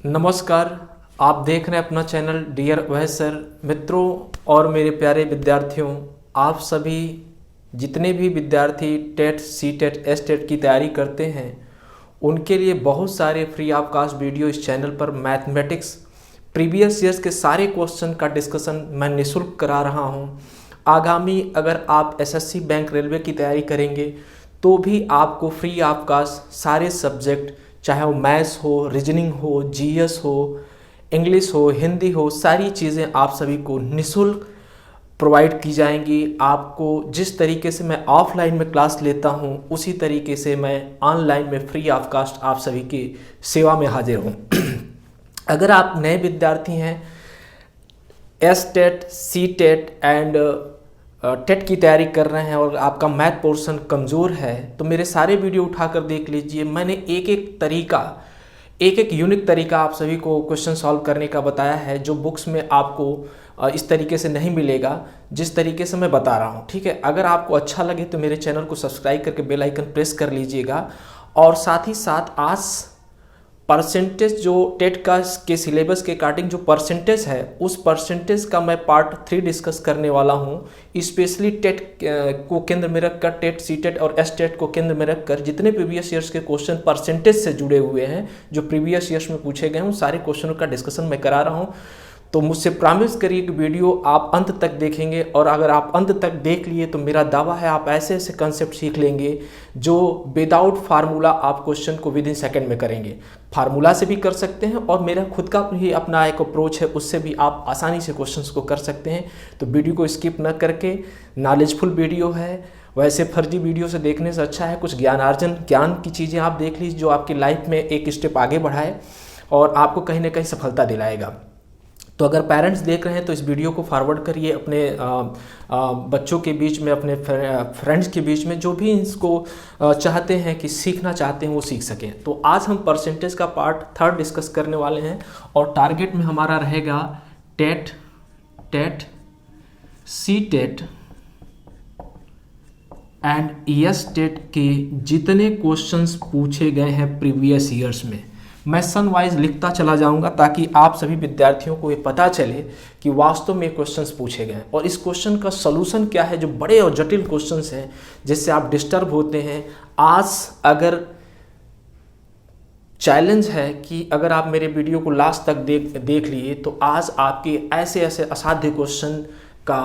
नमस्कार। आप देख रहे हैं अपना चैनल डियर अभय सर। मित्रों और मेरे प्यारे विद्यार्थियों, आप सभी जितने भी विद्यार्थी TET, CTET, STET की तैयारी करते हैं उनके लिए बहुत सारे फ्री ऑफ कास्ट वीडियो इस चैनल पर मैथमेटिक्स प्रीवियस ईयर्स के सारे क्वेश्चन का डिस्कशन मैं निःशुल्क करा रहा हूं। आगामी अगर आप एसएससी बैंक रेलवे की तैयारी करेंगे तो भी आपको फ्री ऑफ कास्ट सारे सब्जेक्ट, चाहे वो मैथ्स हो, रीजनिंग हो, जीएस हो, इंग्लिश हो, हिंदी हो, सारी चीज़ें आप सभी को निःशुल्क प्रोवाइड की जाएंगी। आपको जिस तरीके से मैं ऑफलाइन में क्लास लेता हूं उसी तरीके से मैं ऑनलाइन में फ्री ऑफ कास्ट आप सभी की सेवा में हाजिर हूं। अगर आप नए विद्यार्थी हैं, STET, CTET and TET की तैयारी कर रहे हैं और आपका मैथ पोर्शन कमज़ोर है तो मेरे सारे वीडियो उठाकर देख लीजिए। मैंने एक एक यूनिक तरीका आप सभी को क्वेश्चन सॉल्व करने का बताया है जो बुक्स में आपको इस तरीके से नहीं मिलेगा जिस तरीके से मैं बता रहा हूँ। ठीक है, अगर आपको अच्छा लगे तो मेरे चैनल को सब्सक्राइब करके बेल आइकन प्रेस कर लीजिएगा। और साथ ही साथ आज परसेंटेज जो टेट का के सिलेबस के अकॉर्डिंग जो परसेंटेज है उस परसेंटेज का मैं पार्ट 3 डिस्कस करने वाला हूँ। स्पेशली टेट को केंद्र में रखकर, टेट, सी टेट और एस टेट को केंद्र में रखकर जितने प्रीवियस ईयर्स के क्वेश्चन परसेंटेज से जुड़े हुए हैं, जो प्रीवियस ईयर्स में पूछे गए उन सारे क्वेश्चनों का डिस्कशन मैं करा रहा हूँ। तो मुझसे प्रॉमिस करिए कि वीडियो आप अंत तक देखेंगे और अगर आप अंत तक देख लिए तो मेरा दावा है आप ऐसे ऐसे कंसेप्ट सीख लेंगे जो विदाउट फार्मूला आप क्वेश्चन को विद इन सेकेंड में करेंगे। फार्मूला से भी कर सकते हैं और मेरा खुद का भी अपना एक अप्रोच है, उससे भी आप आसानी से क्वेश्चंस को कर सकते हैं। तो वीडियो को स्किप न करके, नॉलेजफुल वीडियो है, वैसे फर्जी वीडियो से देखने से अच्छा है कुछ ज्ञान की चीज़ें आप देख लीजिए जो आपकी लाइफ में एक स्टेप आगे बढ़ाए और आपको कहीं ना कहीं सफलता दिलाएगा। तो अगर पेरेंट्स देख रहे हैं तो इस वीडियो को फॉरवर्ड करिए अपने बच्चों के बीच में, अपने फ्रेंड्स के बीच में, जो भी इसको चाहते हैं कि सीखना चाहते हैं वो सीख सकें। तो आज हम परसेंटेज का पार्ट 3 डिस्कस करने वाले हैं और टारगेट में हमारा रहेगा TET, CTET and STET के जितने क्वेश्चंस पूछे गए हैं प्रीवियस ईयर्स में मैं सन वाइज लिखता चला जाऊंगा ताकि आप सभी विद्यार्थियों को ये पता चले कि वास्तव में क्वेश्चंस पूछे गए और इस क्वेश्चन का सलूशन क्या है। जो बड़े और जटिल क्वेश्चंस हैं जिससे आप डिस्टर्ब होते हैं, आज अगर चैलेंज है कि अगर आप मेरे वीडियो को लास्ट तक देख लिए तो आज आपके ऐसे ऐसे असाध्य क्वेश्चन का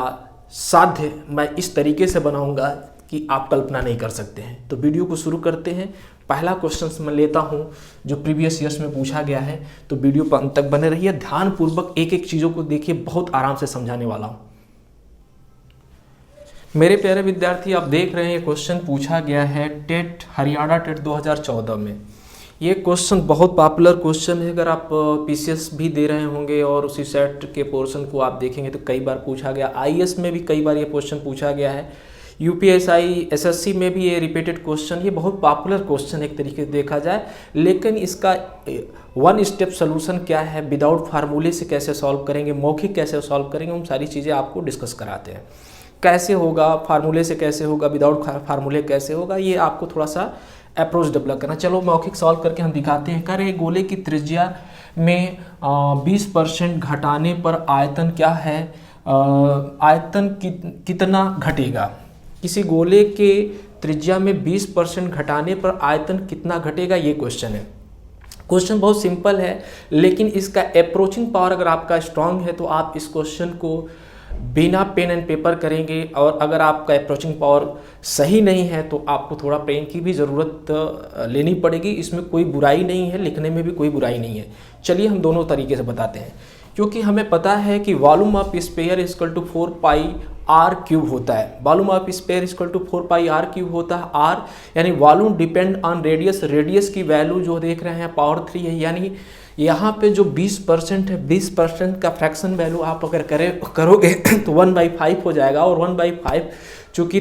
साध्य मैं इस तरीके से बनाऊंगा कि आप कल्पना नहीं कर सकते हैं। तो वीडियो को शुरू करते हैं। पहला क्वेश्चन मैं लेता हूं जो प्रीवियस ईयर्स में पूछा गया है, तो वीडियो पर अंत तक बने रहिए, ध्यानपूर्वक एक एक चीज़ों को देखिए, बहुत आराम से समझाने वाला हूं। मेरे प्यारे विद्यार्थी, आप देख रहे हैं क्वेश्चन पूछा गया है टेट, हरियाणा टेट 2014 में। ये क्वेश्चन बहुत पॉपुलर क्वेश्चन है। अगर आप पीसीएस भी दे रहे होंगे और उसी सेट के पोर्शन को आप देखेंगे तो कई बार पूछा गया, आईएएस में भी कई बार ये क्वेश्चन पूछा गया है, यूपीएसआई, एसएससी में भी ये रिपीटेड क्वेश्चन, ये बहुत पॉपुलर क्वेश्चन एक तरीके से देखा जाए। लेकिन इसका वन स्टेप सोल्यूशन क्या है, विदाउट फार्मूले से कैसे सॉल्व करेंगे, मौखिक कैसे सॉल्व करेंगे, उन सारी चीज़ें आपको डिस्कस कराते हैं। कैसे होगा, फार्मूले से कैसे होगा, विदाउट फार्मूले कैसे होगा, ये आपको थोड़ा सा अप्रोच डेवलप करना। चलो मौखिक सॉल्व करके हम दिखाते हैं। कह रहे गोले की त्रिज्या में 20% घटाने पर आयतन क्या है, आयतन कितना घटेगा। किसी गोले के त्रिज्या में 20% घटाने पर आयतन कितना घटेगा, ये क्वेश्चन है। क्वेश्चन बहुत सिंपल है लेकिन इसका अप्रोचिंग पावर अगर आपका स्ट्रांग है तो आप इस क्वेश्चन को बिना पेन एंड पेपर करेंगे, और अगर आपका अप्रोचिंग पावर सही नहीं है तो आपको थोड़ा पेन की भी ज़रूरत लेनी पड़ेगी। इसमें कोई बुराई नहीं है, लिखने में भी कोई बुराई नहीं है। चलिए हम दोनों तरीके से बताते हैं, क्योंकि हमें पता है कि volume of sphere equal to 4 pi r cube होता है। Volume of sphere equal to 4 pi r cube होता है। आर यानी volume depend on radius, radius की वैल्यू जो देख रहे हैं पावर 3 है, यानी यहाँ पे जो 20% है, 20% का फ्रैक्शन वैल्यू आप अगर करोगे तो 1/5 हो जाएगा। और 1/5 चूँकि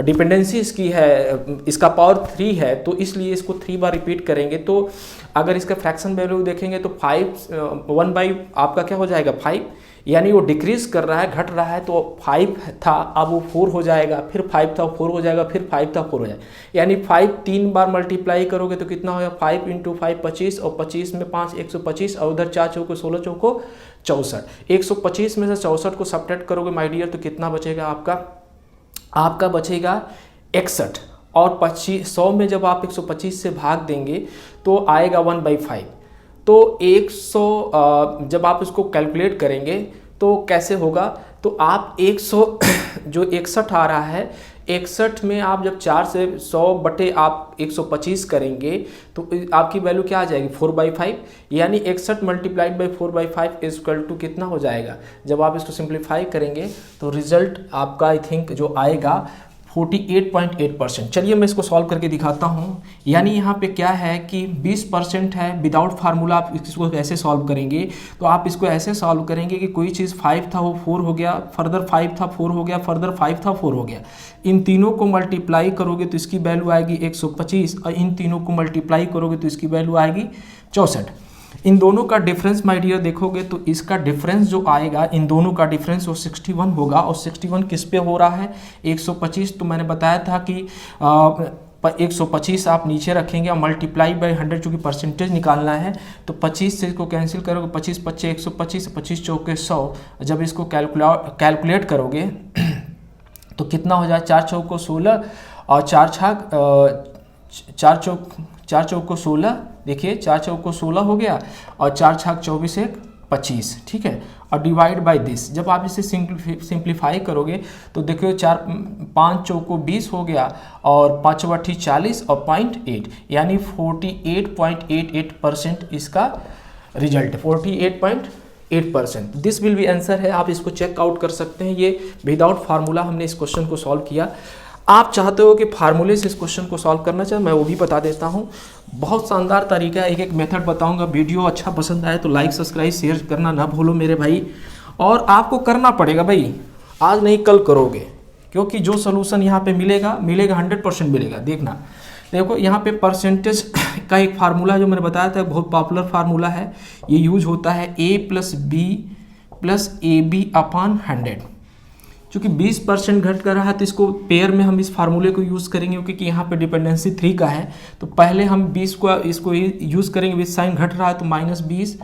डिपेंडेंसी इसकी है, इसका पावर 3 है तो इसलिए इसको 3 बार रिपीट करेंगे। तो अगर इसका फ्रैक्शन वैल्यू देखेंगे तो 1 बाई आपका क्या हो जाएगा 5, यानी वो डिक्रीज कर रहा है, घट रहा है। तो 5 था अब वो 4 हो जाएगा, फिर 5 था 4 हो जाएगा, फिर 5 था 4 हो जाएगा। यानी 5 3 बार मल्टीप्लाई करोगे तो कितना होगा, 5 × 5 25, और 25 में 5 125, और उधर 4 चौको 16 चौको 64। 125 में से 64 को सब्ट्रैक्ट करोगे माय डियर तो कितना बचेगा आपका बचेगा 61। और 100 में जब आप 125 से भाग देंगे तो आएगा 1/5। तो 100 जब आप इसको कैलकुलेट करेंगे तो कैसे होगा, तो आप 100 जो 61 आ रहा है, 61 में आप जब 4 से 100 बटे आप 125 करेंगे तो आपकी वैल्यू क्या आ जाएगी 4/5। यानी 61 multiplied by 4/5 is equal to कितना हो जाएगा। जब आप इसको सिंप्लीफाई करेंगे तो रिजल्ट आपका आई थिंक जो आएगा 48.8%। चलिए मैं इसको सॉल्व करके दिखाता हूँ। यानी यहाँ पे क्या है कि 20% है विदाउट फार्मूला। आप इसको ऐसे सॉल्व करेंगे, तो आप इसको ऐसे सॉल्व करेंगे कि कोई चीज़ 5 था वो 4 हो गया, फर्दर 5 था 4 हो गया, फर्दर 5 था 4 हो गया। इन तीनों को मल्टीप्लाई करोगे तो इसकी वैल्यू आएगी 125, और इन तीनों को मल्टीप्लाई करोगे तो इसकी वैल्यू आएगी 64। इन दोनों का डिफरेंस माय डियर देखोगे तो इसका डिफरेंस जो आएगा, इन दोनों का डिफरेंस वो 61 होगा। और 61 किस पे हो रहा है, 125। तो मैंने बताया था कि 125 आप नीचे रखेंगे और मल्टीप्लाई बाई 100, चूँकि परसेंटेज निकालना है तो 25 से इसको कैंसिल करोगे, 25 25 125, 25 चौके 100। जब इसको कैलकुलेट करोगे तो कितना हो जाए, 4 चौको 16 और 4 चौको 16, देखिए 4 चौको 16 हो गया, और 4 छाक 24 1 25, ठीक है। और डिवाइड बाय दिस, जब आप इसे सिंप्लीफाई करोगे तो देखिए 5 चौको 20 हो गया, और 5 बट्ठी 40 और 0.8, यानी 48.88% इसका रिजल्ट है, 48.8%। दिस विल बी आंसर है। आप इसको चेक आउट कर सकते हैं। ये विदाउट फार्मूला हमने इस क्वेश्चन को सॉल्व किया। आप चाहते हो कि फार्मूले से इस क्वेश्चन को सॉल्व करना चाहे, मैं वो भी बता देता हूँ। बहुत शानदार तरीका है, एक मेथड बताऊंगा। वीडियो अच्छा पसंद आए तो लाइक सब्सक्राइब शेयर करना ना भूलो मेरे भाई। और आपको करना पड़ेगा भाई, आज नहीं कल करोगे, क्योंकि जो सोल्यूशन यहाँ पे मिलेगा 100% मिलेगा। देखो यहाँ पे परसेंटेज का एक फार्मूला जो मैंने बताया था, बहुत पॉपुलर फार्मूला है। ये यूज होता है A + B + AB/100। चूँकि 20% घट कर रहा है तो इसको पेयर में हम इस फार्मूले को यूज़ करेंगे, क्योंकि यहाँ पे डिपेंडेंसी 3 का है। तो पहले हम 20 को इसको यूज़ करेंगे, विद साइन घट रहा है तो -20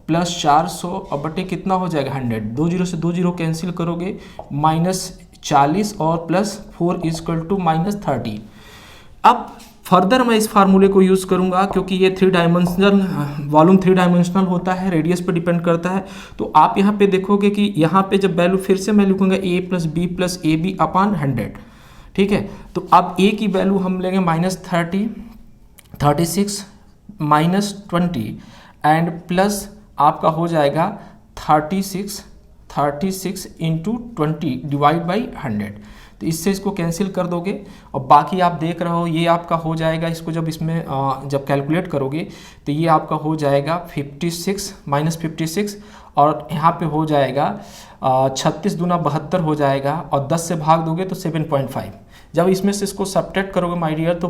+ 400 और बटे कितना हो जाएगा 100। 2 0 से 2 0 कैंसिल करोगे, -40 और +4 = -30। अब फर्दर मैं इस फार्मूले को यूज़ करूंगा, क्योंकि ये 3 डायमेंशनल वॉल्यूम 3 डायमेंशनल होता है, रेडियस पर डिपेंड करता है। तो आप यहाँ पे देखोगे कि यहाँ पे जब वैल्यू फिर से मैं लिखूंगा A + B + AB/100, ठीक है। तो अब A की वैल्यू हम लेंगे -30, 36 -20 एंड प्लस आपका हो जाएगा 36 × 20 डिवाइड बाई 100। तो इससे इसको कैंसिल कर दोगे, और बाकी आप देख रहे हो ये आपका हो जाएगा। इसको जब इसमें जब कैलकुलेट करोगे तो ये आपका हो जाएगा 56 -56, और यहाँ पे हो जाएगा 36 दूना 72 हो जाएगा, और 10 से भाग दोगे तो 7.5। जब इसमें से इसको सब्ट्रैक्ट करोगे माय डियर तो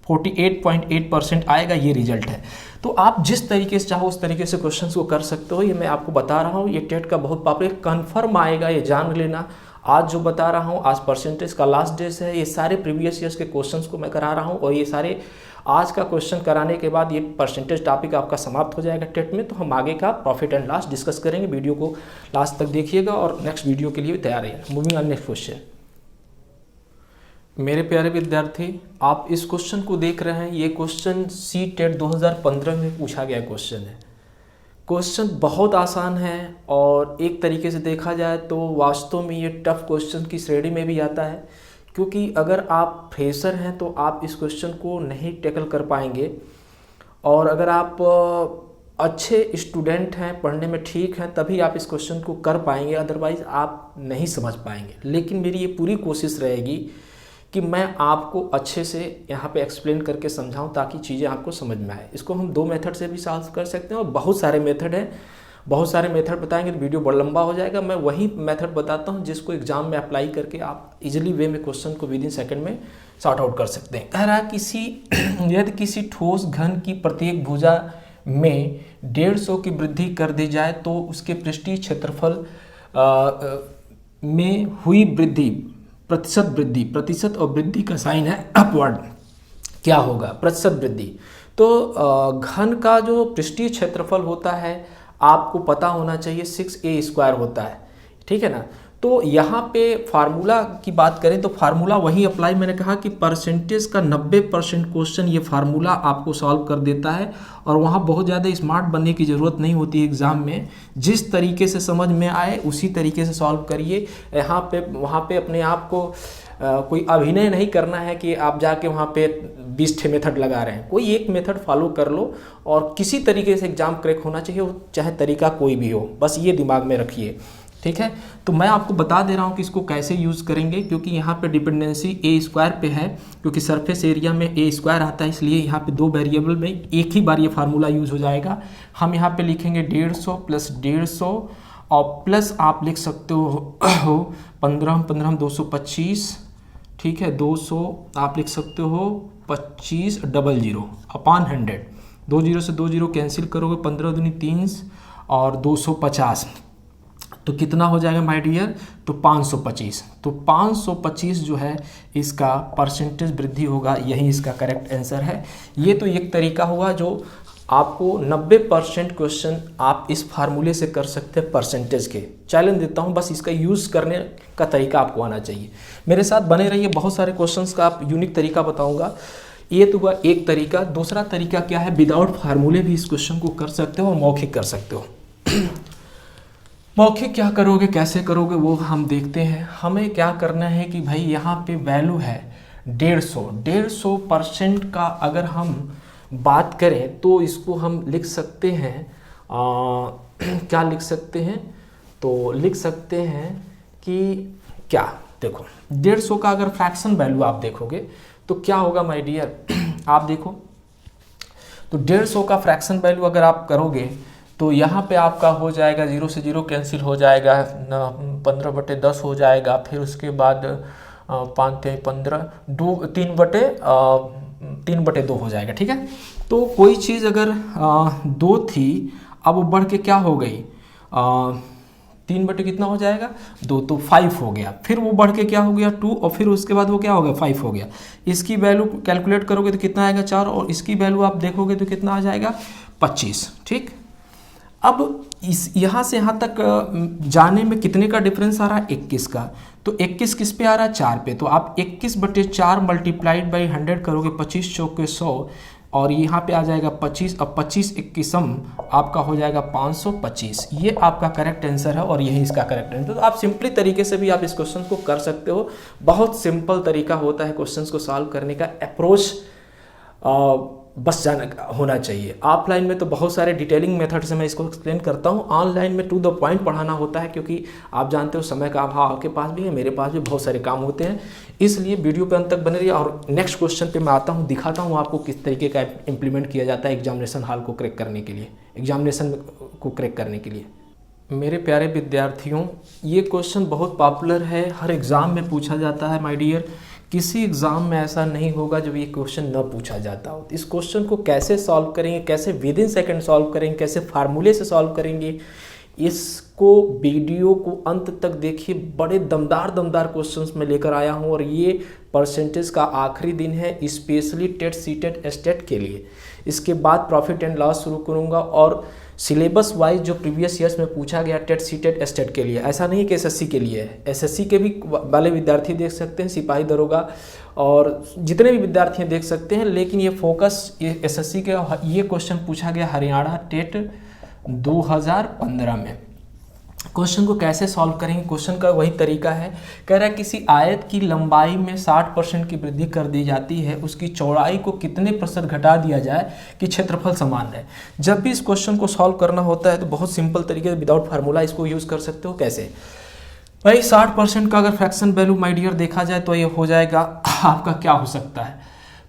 48.8% आएगा। ये रिजल्ट है। तो आप जिस तरीके से चाहो उस तरीके से क्वेश्चंस को कर सकते हो। ये मैं आपको बता रहा हूँ, ये टेट का बहुत पॉपुलर कन्फर्म आएगा, ये जान लेना। आज जो बता रहा हूँ, आज परसेंटेज का लास्ट डे है। ये सारे प्रीवियस ईयर्स के क्वेश्चंस को मैं करा रहा हूँ, और ये सारे आज का क्वेश्चन कराने के बाद ये परसेंटेज टॉपिक आपका समाप्त हो जाएगा टेट में। तो हम आगे का प्रॉफिट एंड लॉस डिस्कस करेंगे। वीडियो को लास्ट तक देखिएगा और नेक्स्ट वीडियो के लिए भी तैयार रहिए। Moving on next question. मेरे प्यारे विद्यार्थी, आप इस क्वेश्चन को देख रहे हैं। ये क्वेश्चन CTET 2015 में पूछा गया क्वेश्चन है। क्वेश्चन बहुत आसान है, और एक तरीके से देखा जाए तो वास्तव में ये टफ क्वेश्चन की श्रेणी में भी आता है, क्योंकि अगर आप फ्रेशर हैं तो आप इस क्वेश्चन को नहीं टैकल कर पाएंगे, और अगर आप अच्छे स्टूडेंट हैं, पढ़ने में ठीक हैं, तभी आप इस क्वेश्चन को कर पाएंगे, अदरवाइज आप नहीं समझ पाएंगे। लेकिन मेरी ये पूरी कोशिश रहेगी कि मैं आपको अच्छे से यहाँ पे एक्सप्लेन करके समझाऊं, ताकि चीज़ें आपको समझ में आए। इसको हम 2 मेथड से भी सॉल्व कर सकते हैं, और बहुत सारे मेथड हैं। बहुत सारे मेथड बताएंगे तो वीडियो बड़ा लंबा हो जाएगा। मैं वही मेथड बताता हूँ जिसको एग्जाम में अप्लाई करके आप इजीली वे में क्वेश्चन को विदिन सेकंड में सॉर्ट आउट कर सकते हैं। कह रहा है यदि किसी ठोस घन की प्रत्येक भुजा में 150 की वृद्धि कर दी जाए तो उसके पृष्ठीय क्षेत्रफल में हुई वृद्धि, प्रतिशत और वृद्धि का साइन है अपवर्ड, क्या होगा? प्रतिशत वृद्धि। तो घन का जो पृष्ठीय क्षेत्रफल होता है आपको पता होना चाहिए 6a² होता है, ठीक है ना। तो यहाँ पे फार्मूला की बात करें तो फार्मूला वही अप्लाई, मैंने कहा कि परसेंटेज का 90% क्वेश्चन ये फार्मूला आपको सॉल्व कर देता है और वहाँ बहुत ज़्यादा स्मार्ट बनने की ज़रूरत नहीं होती एग्ज़ाम में। जिस तरीके से समझ में आए उसी तरीके से सॉल्व करिए। यहाँ पे वहाँ पे अपने आप को कोई अभिनय नहीं करना है कि आप जाके वहाँ पे 20 मेथड लगा रहे हैं। कोई एक मेथड फॉलो कर लो और किसी तरीके से एग्ज़ाम क्रैक होना चाहिए, वो चाहे तरीका कोई भी हो, बस ये दिमाग में रखिए, ठीक है। तो मैं आपको बता दे रहा हूँ कि इसको कैसे यूज़ करेंगे, क्योंकि यहाँ पे डिपेंडेंसी a² पे है, क्योंकि सरफेस एरिया में a² आता है, इसलिए यहाँ पे दो वेरिएबल में एक ही बार ये फार्मूला यूज़ हो जाएगा। हम यहाँ पे लिखेंगे 150 प्लस 150 और प्लस आप लिख सकते हो 15 225, ठीक है, 200 आप लिख सकते हो 2500 अपॉन 100। 2 0 से 2 0 कैंसिल करोगे, 15 दूनी 30 और 250, तो कितना हो जाएगा माय डियर? तो 525। तो 525 जो है इसका परसेंटेज वृद्धि होगा, यही इसका करेक्ट आंसर है। ये तो एक तरीका हुआ जो आपको 90% क्वेश्चन आप इस फार्मूले से कर सकते हैं परसेंटेज के। चैलेंज देता हूँ, बस इसका यूज़ करने का तरीका आपको आना चाहिए। मेरे साथ बने रहिए, बहुत सारे क्वेश्चंस का आप यूनिक तरीका बताऊँगा। ये तो हुआ एक तरीका। दूसरा तरीका क्या है? विदाउट फार्मूले भी इस क्वेश्चन को कर सकते हो और मौखिक कर सकते हो। मौखिक क्या करोगे, कैसे करोगे, वो हम देखते हैं। हमें क्या करना है कि भाई यहाँ पे वैल्यू है 150% का अगर हम बात करें तो इसको हम लिख सकते हैं क्या लिख सकते हैं? तो लिख सकते हैं कि क्या, देखो 150 का अगर फ्रैक्शन वैल्यू आप देखोगे तो क्या होगा माय डियर? आप देखो तो 150 का फ्रैक्शन वैल्यू अगर आप करोगे तो यहाँ पे आपका हो जाएगा 0 से 0 कैंसिल हो जाएगा, 15/10 हो जाएगा, फिर उसके बाद 5×15 3/2 हो जाएगा, ठीक है। तो कोई चीज़ अगर 2 थी, अब वो बढ़ के क्या हो गई 3 कितना हो जाएगा 2, तो 5 हो गया। फिर वो बढ़ के क्या हो गया 2 और फिर उसके बाद वो क्या हो गया 5 हो गया। इसकी वैल्यू कैलकुलेट करोगे तो कितना आएगा 4 और इसकी वैल्यू आप देखोगे तो कितना आ जाएगा 25, ठीक। अब इस यहाँ से यहाँ तक जाने में कितने का डिफरेंस आ रहा है 21 का। तो 21 किस पे आ रहा है 4 पे, तो आप 21/4 मल्टीप्लाइड बाई 100 करोगे, 25 चौके 100 और यहाँ पे आ जाएगा 25। अब 25 21 आपका हो जाएगा 525। ये आपका करेक्ट आंसर है और यही इसका करेक्ट आंसर। तो आप सिंपली तरीके से भी आप इस क्वेश्चन को कर सकते हो। बहुत सिंपल तरीका होता है क्वेश्चन को सॉल्व करने का। अप्रोच बस जाना होना चाहिए। ऑफलाइन में तो बहुत सारे डिटेलिंग मेथड से मैं इसको एक्सप्लेन करता हूँ, ऑनलाइन में टू द पॉइंट पढ़ाना होता है, क्योंकि आप जानते हो समय का अभाव आपके पास भी है, मेरे पास भी बहुत सारे काम होते हैं। इसलिए वीडियो पे अंत तक बने रहिए और नेक्स्ट क्वेश्चन पे मैं आता हूँ, दिखाता हूँ आपको किस तरीके का इम्प्लीमेंट किया जाता है एग्जामिनेशन हॉल को क्रैक करने के लिए, एग्जामिनेशन को क्रैक करने के लिए। मेरे प्यारे विद्यार्थियों, ये क्वेश्चन बहुत पॉपुलर है, हर एग्ज़ाम में पूछा जाता है माय डियर। किसी एग्ज़ाम में ऐसा नहीं होगा जब ये क्वेश्चन न पूछा जाता हो। इस क्वेश्चन को कैसे सॉल्व करेंगे, कैसे विद इन सेकेंड सॉल्व करेंगे, कैसे फार्मूले से सॉल्व करेंगे, इसको वीडियो को अंत तक देखिए। बड़े दमदार क्वेश्चंस में लेकर आया हूँ और ये परसेंटेज का आखिरी दिन है स्पेशली टेट सीटेट एस्टेट के लिए। इसके बाद प्रॉफिट एंड लॉस शुरू करूँगा और सिलेबस वाइज जो प्रीवियस ईयर्स में पूछा गया टेट सीटेट एस्टेट के लिए, ऐसा नहीं कि एसएससी के लिए है, एसएससी के भी वाले विद्यार्थी देख सकते हैं, सिपाही दरोगा और जितने भी विद्यार्थी देख सकते हैं। लेकिन ये फोकस ये एसएससी के, ये क्वेश्चन पूछा गया हरियाणा टेट 2015 में। क्वेश्चन को कैसे सॉल्व करेंगे? क्वेश्चन का वही तरीका है, कह रहा है किसी आयत की लंबाई में 60% की वृद्धि कर दी जाती है, उसकी चौड़ाई को कितने प्रतिशत घटा दिया जाए कि क्षेत्रफल समान रहे। जब भी इस क्वेश्चन को सॉल्व करना होता है तो बहुत सिंपल तरीके से विदाउट फार्मूला इसको यूज़ कर सकते हो। कैसे भाई? 60% का अगर फ्रैक्शन वैल्यू माय डियर देखा जाए तो ये हो जाएगा आपका, क्या हो सकता है,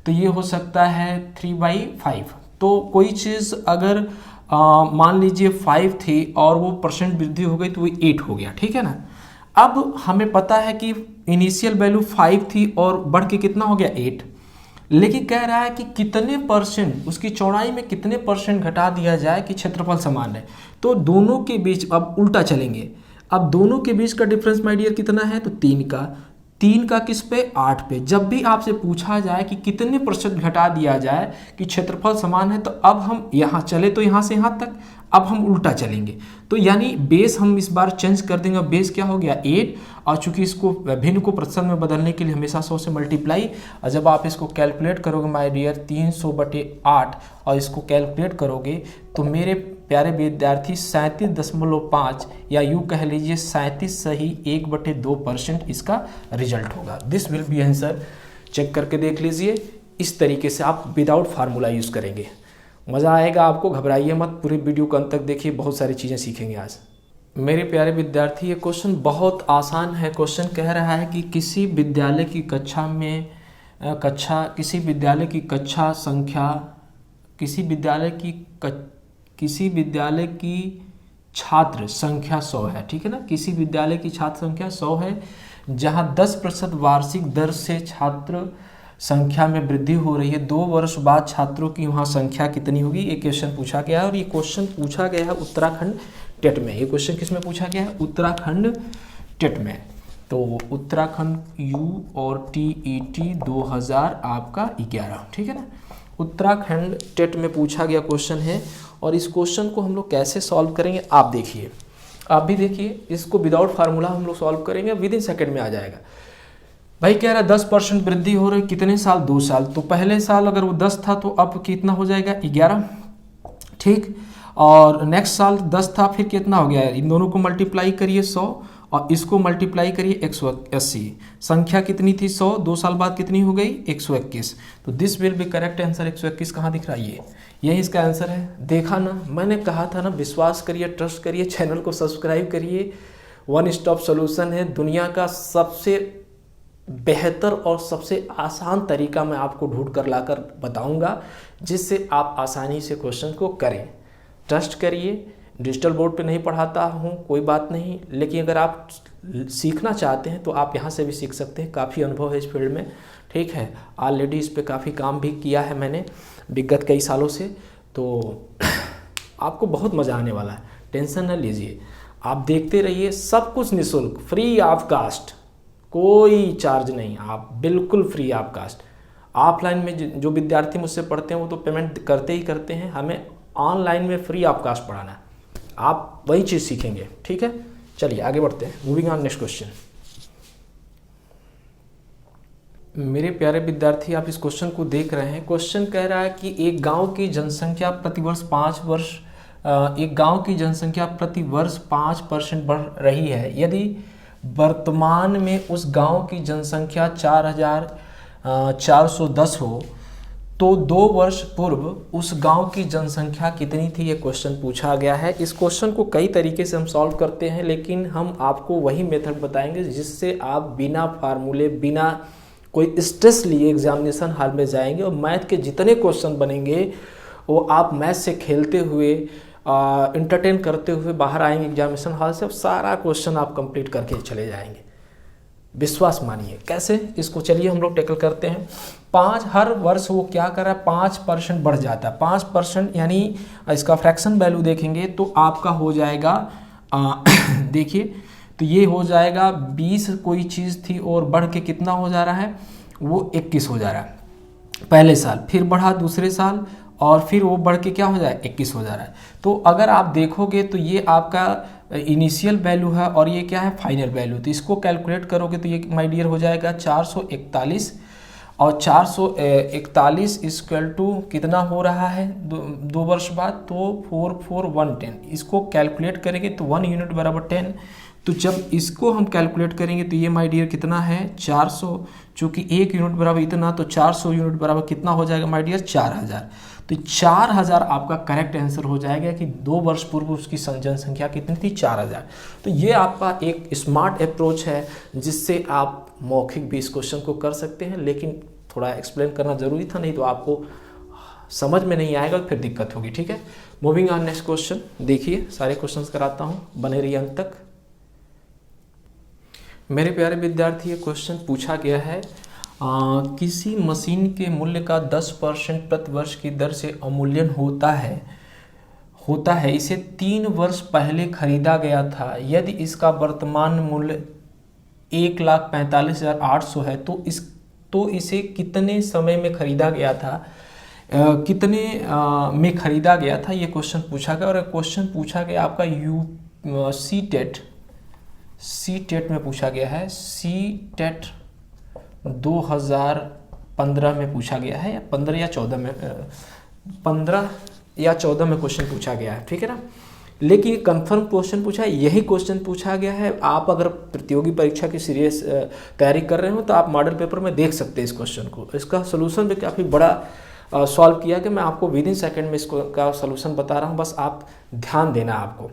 तो ये हो सकता है 3/5। तो कोई चीज़ अगर मान लीजिए 5 थी और वो परसेंट वृद्धि हो गई तो वो 8 हो गया, ठीक है ना। अब हमें पता है कि इनिशियल वैल्यू 5 थी और बढ़ के कितना हो गया 8, लेकिन कह रहा है कि कितने परसेंट, उसकी चौड़ाई में कितने परसेंट घटा दिया जाए कि क्षेत्रफल समान है। तो दोनों के बीच अब उल्टा चलेंगे। अब दोनों के बीच का डिफरेंस माय डियर कितना है, तो 3 का किस पे, 8 पे। जब भी आपसे पूछा जाए कि कितने प्रतिशत घटा दिया जाए कि क्षेत्रफल समान है, तो अब हम यहाँ चले तो यहाँ से यहाँ तक, अब हम उल्टा चलेंगे। तो यानी बेस हम इस बार चेंज कर देंगे। बेस क्या हो गया 8, और चूंकि इसको भिन्न को प्रतिशत में बदलने के लिए हमेशा 100 से मल्टीप्लाई, और जब आप इसको कैलकुलेट करोगे माय डियर 300/8 और इसको कैलकुलेट करोगे तो मेरे प्यारे विद्यार्थी 37.5 या यूँ कह लीजिए 37 सही 1/2% इसका रिजल्ट होगा। This will be answer. Check करके देख लीजिए। इस तरीके से आप विदाउट फार्मूला यूज़ करेंगे, मज़ा आएगा आपको। घबराइए मत, पूरी वीडियो को अंत तक देखिए, बहुत सारी चीज़ें सीखेंगे आज। मेरे प्यारे विद्यार्थी, ये क्वेश्चन बहुत आसान है। क्वेश्चन कह रहा है कि किसी विद्यालय की कक्षा में किसी विद्यालय की छात्र संख्या 100 है, ठीक है ना। किसी विद्यालय की छात्र संख्या 100 है, जहाँ 10% वार्षिक दर से छात्र संख्या में वृद्धि हो रही है। 2 वर्ष बाद छात्रों की वहाँ संख्या कितनी होगी, ये क्वेश्चन पूछा गया है। और ये क्वेश्चन पूछा गया है उत्तराखंड टेट में। ये क्वेश्चन किस में पूछा गया है, उत्तराखंड टेट में। तो उत्तराखंड यू और TET 2011, ठीक है ना। उत्तराखंड टेट में पूछा गया क्वेश्चन है। और इस क्वेश्चन को हम लोग कैसे सॉल्व करेंगे, आप देखिए, आप भी देखिए। इसको विदाउट फार्मूला हम लोग सॉल्व करेंगे, विद इन सेकेंड में आ जाएगा। भाई कह रहा है 10% वृद्धि हो रही, कितने साल, 2 साल। तो पहले साल अगर वो 10 था तो अब कितना हो जाएगा, 11, ठीक। और नेक्स्ट साल 10 था, फिर कितना हो गया, इन दोनों को मल्टीप्लाई करिए 100 और इसको मल्टीप्लाई करिए 180। संख्या कितनी थी 100, 2 साल बाद कितनी हो गई 121। तो this will B correct answer. 121 कहाँ दिख रहा है, यही इसका आंसर है। देखा ना, मैंने कहा था ना, विश्वास करिए, ट्रस्ट करिए, चैनल को सब्सक्राइब करिए। वन स्टॉप सोल्यूशन है, दुनिया का सबसे बेहतर और सबसे आसान तरीका मैं आपको ढूंढ कर लाकर बताऊंगा, जिससे आप आसानी से क्वेश्चन को करें। ट्रस्ट करिए। डिजिटल बोर्ड पे नहीं पढ़ाता हूँ, कोई बात नहीं, लेकिन अगर आप सीखना चाहते हैं तो आप यहाँ से भी सीख सकते हैं। काफ़ी अनुभव है इस फील्ड में, ठीक है। ऑलरेडी इस पे काफ़ी काम भी किया है मैंने विगत कई सालों से। तो आपको बहुत मज़ा आने वाला है, टेंशन न लीजिए। आप देखते रहिए, सब कुछ निःशुल्क, फ्री ऑफ कास्ट, कोई चार्ज नहीं, आप बिल्कुल फ्री ऑफ कास्ट। ऑफलाइन में जो विद्यार्थी मुझसे पढ़ते हैं वो तो पेमेंट करते ही करते हैं, हमें ऑनलाइन में फ्री ऑफ कास्ट पढ़ाना है। आप वही चीज़ सीखेंगे, ठीक है। चलिए आगे बढ़ते हैं, मूविंग ऑन नेक्स्ट क्वेश्चन। मेरे प्यारे विद्यार्थी, आप इस क्वेश्चन को देख रहे हैं। क्वेश्चन कह रहा है कि एक गांव की जनसंख्या प्रतिवर्ष 5% बढ़ रही है। यदि वर्तमान में उस गांव की जनसंख्या 4410 हो तो 2 वर्ष पूर्व उस गांव की जनसंख्या कितनी थी, ये क्वेश्चन पूछा गया है। इस क्वेश्चन को कई तरीके से हम सॉल्व करते हैं, लेकिन हम आपको वही मेथड बताएंगे जिससे आप बिना फार्मूले, बिना कोई स्ट्रेस लिए एग्जामिनेशन हॉल में जाएंगे और मैथ के जितने क्वेश्चन बनेंगे वो आप मैथ से खेलते हुए, इंटरटेन करते हुए बाहर आएंगे एग्जामिनेशन हॉल से। अब सारा क्वेश्चन आप कंप्लीट करके चले जाएंगे, विश्वास मानिए। कैसे, इसको चलिए हम लोग टैकल करते हैं। हर वर्ष वो क्या कर रहा है, 5% बढ़ जाता है। 5% यानी इसका फ्रैक्शन वैल्यू देखेंगे तो आपका हो जाएगा देखिए, तो ये हो जाएगा 20 कोई चीज़ थी और बढ़ के कितना हो जा रहा है, वो 21 हो जा रहा है पहले साल, फिर बढ़ा दूसरे साल और फिर वो बढ़ के क्या हो जाए 21 हो जा रहा है। तो अगर आप देखोगे तो ये आपका इनिशियल वैल्यू है और ये क्या है, फाइनल वैल्यू। तो इसको कैलकुलेट करोगे तो ये माय डियर हो जाएगा 441 और 441 इक्वल टू कितना हो रहा है 2 वर्ष बाद, तो 44110। इसको कैलकुलेट करेंगे तो 1 यूनिट बराबर 10। तो जब इसको हम कैलकुलेट करेंगे तो ये माय डियर कितना है 400, चूँकि 1 यूनिट बराबर इतना, तो 400 यूनिट बराबर कितना हो जाएगा माय डियर 4000। तो 4000 आपका करेक्ट आंसर हो जाएगा कि 2 वर्ष पूर्व उसकी जनसंख्या कितनी थी 4000। तो ये आपका एक स्मार्ट अप्रोच है जिससे आप मौखिक भी इस क्वेश्चन को कर सकते हैं, लेकिन थोड़ा एक्सप्लेन करना जरूरी था, नहीं तो आपको समझ में नहीं आएगा, फिर दिक्कत होगी, ठीक है। Moving on next question. देखिए सारे क्वेश्चन कराता हूँ, बने रहिए अंत तक। मेरे प्यारे विद्यार्थी, ये क्वेश्चन पूछा गया है किसी मशीन के मूल्य का 10% प्रति वर्ष की दर से अवमूल्यन होता है इसे 3 वर्ष पहले खरीदा गया था। यदि इसका वर्तमान मूल्य 1,45,800 है तो इसे कितने समय में खरीदा गया था, कितने में खरीदा गया था, ये क्वेश्चन पूछा गया। और क्वेश्चन पूछा गया आपका सी टेट में पूछा गया है। सी टेट 2015 में पूछा गया है, या 15 या 14 में क्वेश्चन पूछा गया है, ठीक है ना। लेकिन कंफर्म क्वेश्चन पूछा है, यही क्वेश्चन पूछा गया है। आप अगर प्रतियोगी परीक्षा की सीरियस तैयारी कर रहे हो तो आप मॉडल पेपर में देख सकते हैं इस क्वेश्चन को। इसका सोल्यूशन भी काफ़ी बड़ा सॉल्व किया कि मैं आपको विद इन सेकेंड में इसको का सोल्यूशन बता रहा हूँ। बस आप ध्यान देना आपको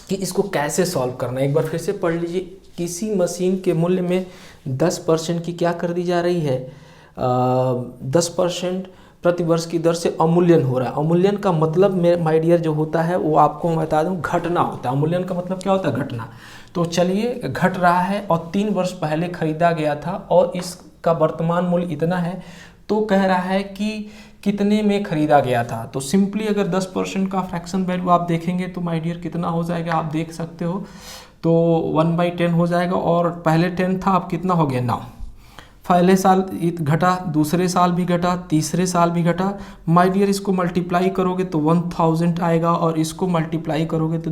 कि इसको कैसे सॉल्व करना है। एक बार फिर से पढ़ लीजिए। किसी मशीन के मूल्य में 10% की क्या कर दी जा रही है, 10% प्रति वर्ष की दर से अवमूल्यन हो रहा है। अवमूल्यन का मतलब माय डियर जो होता है वो आपको मैं बता दूं घटना होता है। अवमूल्यन का मतलब क्या होता है, घटना। तो चलिए घट रहा है और 3 वर्ष पहले खरीदा गया था और इसका वर्तमान मूल्य इतना है, तो कह रहा है कि कितने में खरीदा गया था। तो सिंपली अगर 10% का फ्रैक्शन वैल्यू आप देखेंगे तो माय डियर कितना हो जाएगा, आप देख सकते हो। तो 1/10 हो जाएगा और पहले 10 था, अब कितना हो गया 9। पहले साल घटा, दूसरे साल भी घटा, तीसरे साल भी घटा। माय डियर इसको मल्टीप्लाई करोगे तो 1000 आएगा और इसको मल्टीप्लाई करोगे तो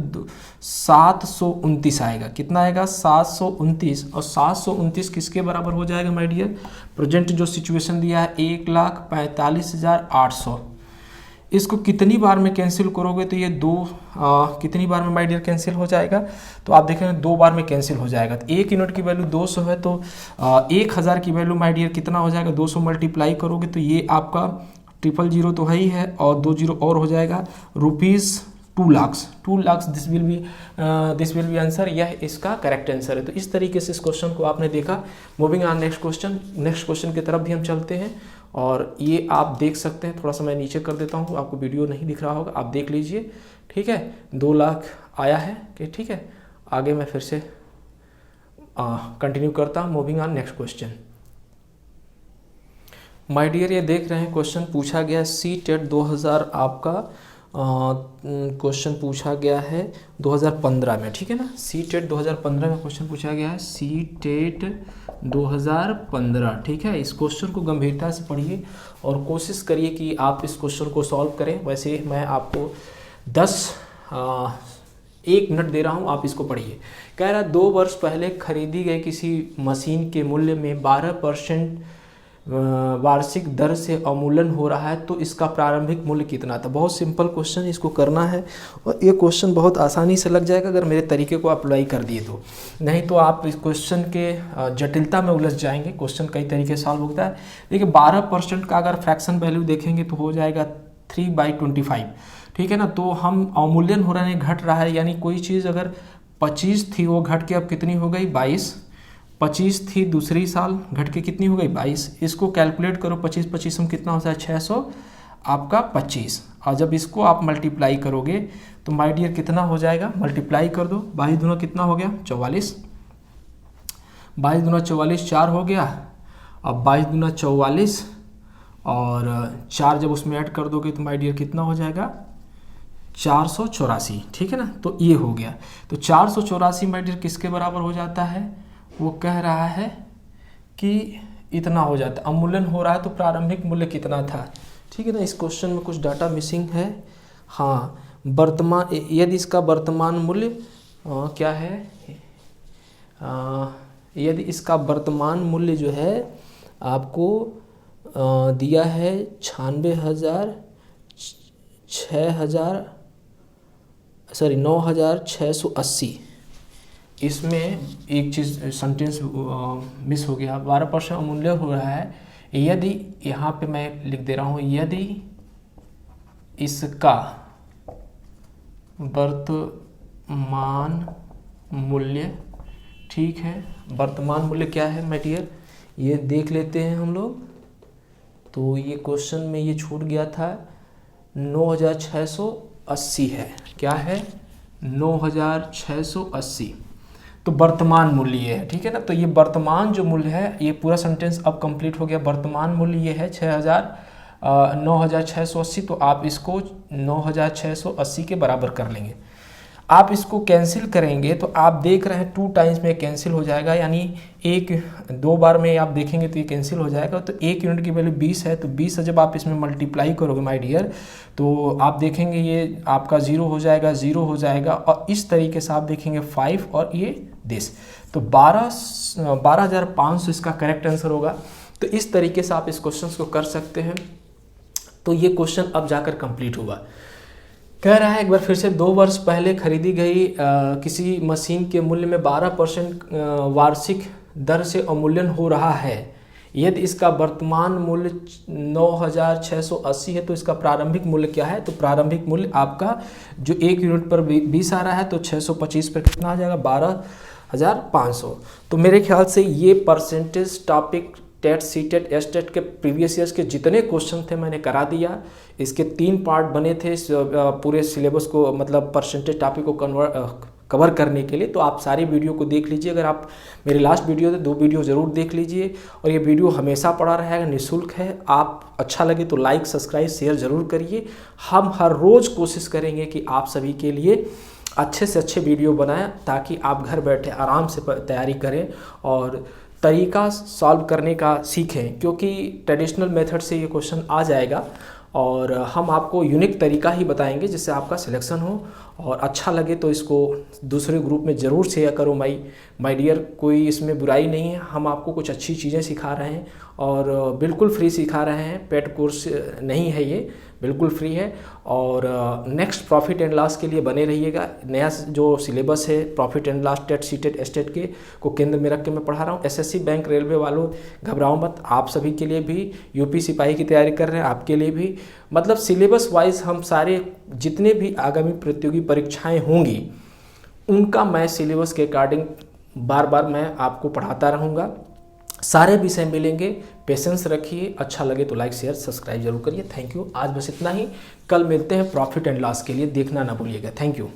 729 आएगा। कितना आएगा, 729। और 729 किसके बराबर हो जाएगा माय डियर, प्रेजेंट जो सिचुएशन दिया है 1,45,800। इसको कितनी बार में कैंसिल करोगे तो ये कितनी बार में माय डियर कैंसिल हो जाएगा, तो आप देखेंगे 2 बार में कैंसिल हो जाएगा। तो 1 यूनिट की वैल्यू 200 है तो 1000 की वैल्यू माय डियर कितना हो जाएगा, 200 मल्टीप्लाई करोगे तो ये आपका 000 तो है ही है और 2 0 और हो जाएगा, rupees 2 lakh. This will be answer. यह इसका करेक्ट आंसर है। तो इस तरीके से इस क्वेश्चन को आपने देखा। मूविंग ऑन नेक्स्ट क्वेश्चन की तरफ भी हम चलते हैं। और ये आप देख सकते हैं, थोड़ा सा मैं नीचे कर देता हूँ, आपको वीडियो नहीं दिख रहा होगा, आप देख लीजिए, ठीक है। 2 लाख आया है कि ठीक है। आगे मैं फिर से कंटिन्यू करता हूँ। Moving on next question. My dear ये देख रहे हैं क्वेश्चन पूछा गया सी टेट 2000 आपका क्वेश्चन पूछा गया है 2015 में, ठीक है ना। सी टेट 2015 में क्वेश्चन पूछा गया है, सी टेट 2015, ठीक है। इस क्वेश्चन को गंभीरता से पढ़िए और कोशिश करिए कि आप इस क्वेश्चन को सॉल्व करें। वैसे मैं आपको 1 मिनट दे रहा हूं, आप इसको पढ़िए। कह रहा 2 वर्ष पहले खरीदी गई किसी मशीन के मूल्य में 12% वार्षिक दर से अवमूल्यन हो रहा है तो इसका प्रारंभिक मूल्य कितना था। बहुत सिंपल क्वेश्चन, इसको करना है और ये क्वेश्चन बहुत आसानी से लग जाएगा अगर मेरे तरीके को अप्लाई कर दिए तो। नहीं तो आप इस क्वेश्चन के जटिलता में उलझ जाएंगे। क्वेश्चन कई तरीके से सॉल्व होता है। देखिए 12% का अगर फ्रैक्शन वैल्यू देखेंगे तो हो जाएगा 3/25, ठीक है ना। तो हम अवमूल्यन हो रहा है, घट रहा है, यानी कोई चीज़ अगर 25 थी वो घट के अब कितनी हो गई 22। 25 थी दूसरी साल, घट के कितनी हो गई 22। इसको कैलकुलेट करो, 25 में कितना होता है 600 आपका 25। और जब इसको आप मल्टीप्लाई करोगे तो माय डियर कितना हो जाएगा, मल्टीप्लाई कर दो। 22 दूना कितना हो गया 44, 22 दूना 44 4 हो गया। अब 22 दूना 44 और 4 जब उसमें ऐड कर दोगे तो माय डियर कितना हो जाएगा 484, ठीक है ना। तो ये हो गया। तो 484 माय डियर किसके बराबर हो जाता है, वो कह रहा है कि इतना हो जाता है। अवमूल्यन हो रहा है तो प्रारंभिक मूल्य कितना था, ठीक है ना। इस क्वेश्चन में कुछ डाटा मिसिंग है। हाँ, वर्तमान, यदि इसका वर्तमान मूल्य क्या है, यदि इसका वर्तमान मूल्य जो है आपको दिया है 9,680। इसमें एक चीज़ सेंटेंस मिस हो गया, 12% अवमूल्य हो रहा है। यदि, यहाँ पे मैं लिख दे रहा हूँ, यदि इसका वर्तमान मूल्य, ठीक है, वर्तमान मूल्य क्या है माय डियर, ये देख लेते हैं हम लोग। तो ये क्वेश्चन में ये छूट गया था, 9,680 है। क्या है 9,680। तो वर्तमान मूल्य ये है, ठीक है ना। तो ये वर्तमान जो मूल्य है, ये पूरा सेंटेंस अब कंप्लीट हो गया। वर्तमान मूल्य ये है 9,680। तो आप इसको 9,680 के बराबर कर लेंगे। आप इसको कैंसिल करेंगे तो आप देख रहे हैं 2 टाइम्स में कैंसिल हो जाएगा, यानी 2 बार में आप देखेंगे तो ये कैंसिल हो जाएगा। तो 1 यूनिट की वैल्यू 20 है, तो 20 से जब आप इसमें मल्टीप्लाई करोगे माय डियर, तो आप देखेंगे ये आपका 0 हो जाएगा, 0 हो जाएगा। और इस तरीके से आप देखेंगे 5 और ये दिस, तो 12,500 इसका करेक्ट आंसर होगा। तो इस तरीके से आप इस क्वेश्चन को कर सकते हैं। तो ये क्वेश्चन अब जाकर कंप्लीट हुआ। कह रहा है एक बार फिर से, 2 वर्ष पहले खरीदी गई किसी मशीन के मूल्य में 12% वार्षिक दर से अवमूल्यन हो रहा है। यदि इसका वर्तमान मूल्य 9,680 है तो इसका प्रारंभिक मूल्य क्या है? तो प्रारंभिक मूल्य आपका जो 1 यूनिट पर 20 आ रहा है, तो 625 पर कितना आ जाएगा? 12,500। तो मेरे ख्याल से ये percentage topic TET, CTET, STET के प्रीवियस ईयर्स के जितने क्वेश्चन थे मैंने करा दिया। इसके 3 पार्ट बने थे पूरे सिलेबस को, मतलब परसेंटेज टॉपिक को कवर करने के लिए। तो आप सारी वीडियो को देख लीजिए। अगर आप मेरे लास्ट वीडियो थे 2 वीडियो ज़रूर देख लीजिए। और ये वीडियो हमेशा पड़ा रहेगा, निःशुल्क है। आप अच्छा लगे तो लाइक, सब्सक्राइब, शेयर ज़रूर करिए। हम हर रोज़ कोशिश करेंगे कि आप सभी के लिए अच्छे से अच्छे वीडियो बनाएं, ताकि आप घर बैठे आराम से तैयारी करें और तरीका सॉल्व करने का सीखें। क्योंकि ट्रेडिशनल मेथड से ये क्वेश्चन आ जाएगा और हम आपको यूनिक तरीका ही बताएंगे जिससे आपका सिलेक्शन हो। और अच्छा लगे तो इसको दूसरे ग्रुप में ज़रूर शेयर करो माय डियर। कोई इसमें बुराई नहीं है, हम आपको कुछ अच्छी चीज़ें सिखा रहे हैं और बिल्कुल फ्री सिखा रहे हैं। पेड कोर्स नहीं है ये, बिल्कुल फ्री है। और नेक्स्ट प्रॉफिट एंड लॉस के लिए बने रहिएगा। नया जो सिलेबस है profit and loss, TET, CTET, STET के को केंद्र में रख के मैं पढ़ा रहा हूँ। एसएससी, बैंक, रेलवे वालों घबराओ मत, आप सभी के लिए भी। यूपी सिपाही की तैयारी कर रहे हैं, आपके लिए भी। मतलब सिलेबस वाइज हम सारे जितने भी आगामी प्रतियोगी परीक्षाएं होंगी उनका मैं सिलेबस के अकॉर्डिंग बार बार मैं आपको पढ़ाता रहूँगा। सारे विषय मिलेंगे। पेशेंस रखिए। अच्छा लगे तो लाइक, शेयर, सब्सक्राइब जरूर करिए। Thank you. आज बस इतना ही। कल मिलते हैं प्रॉफिट एंड लॉस के लिए, देखना ना भूलिएगा। Thank you.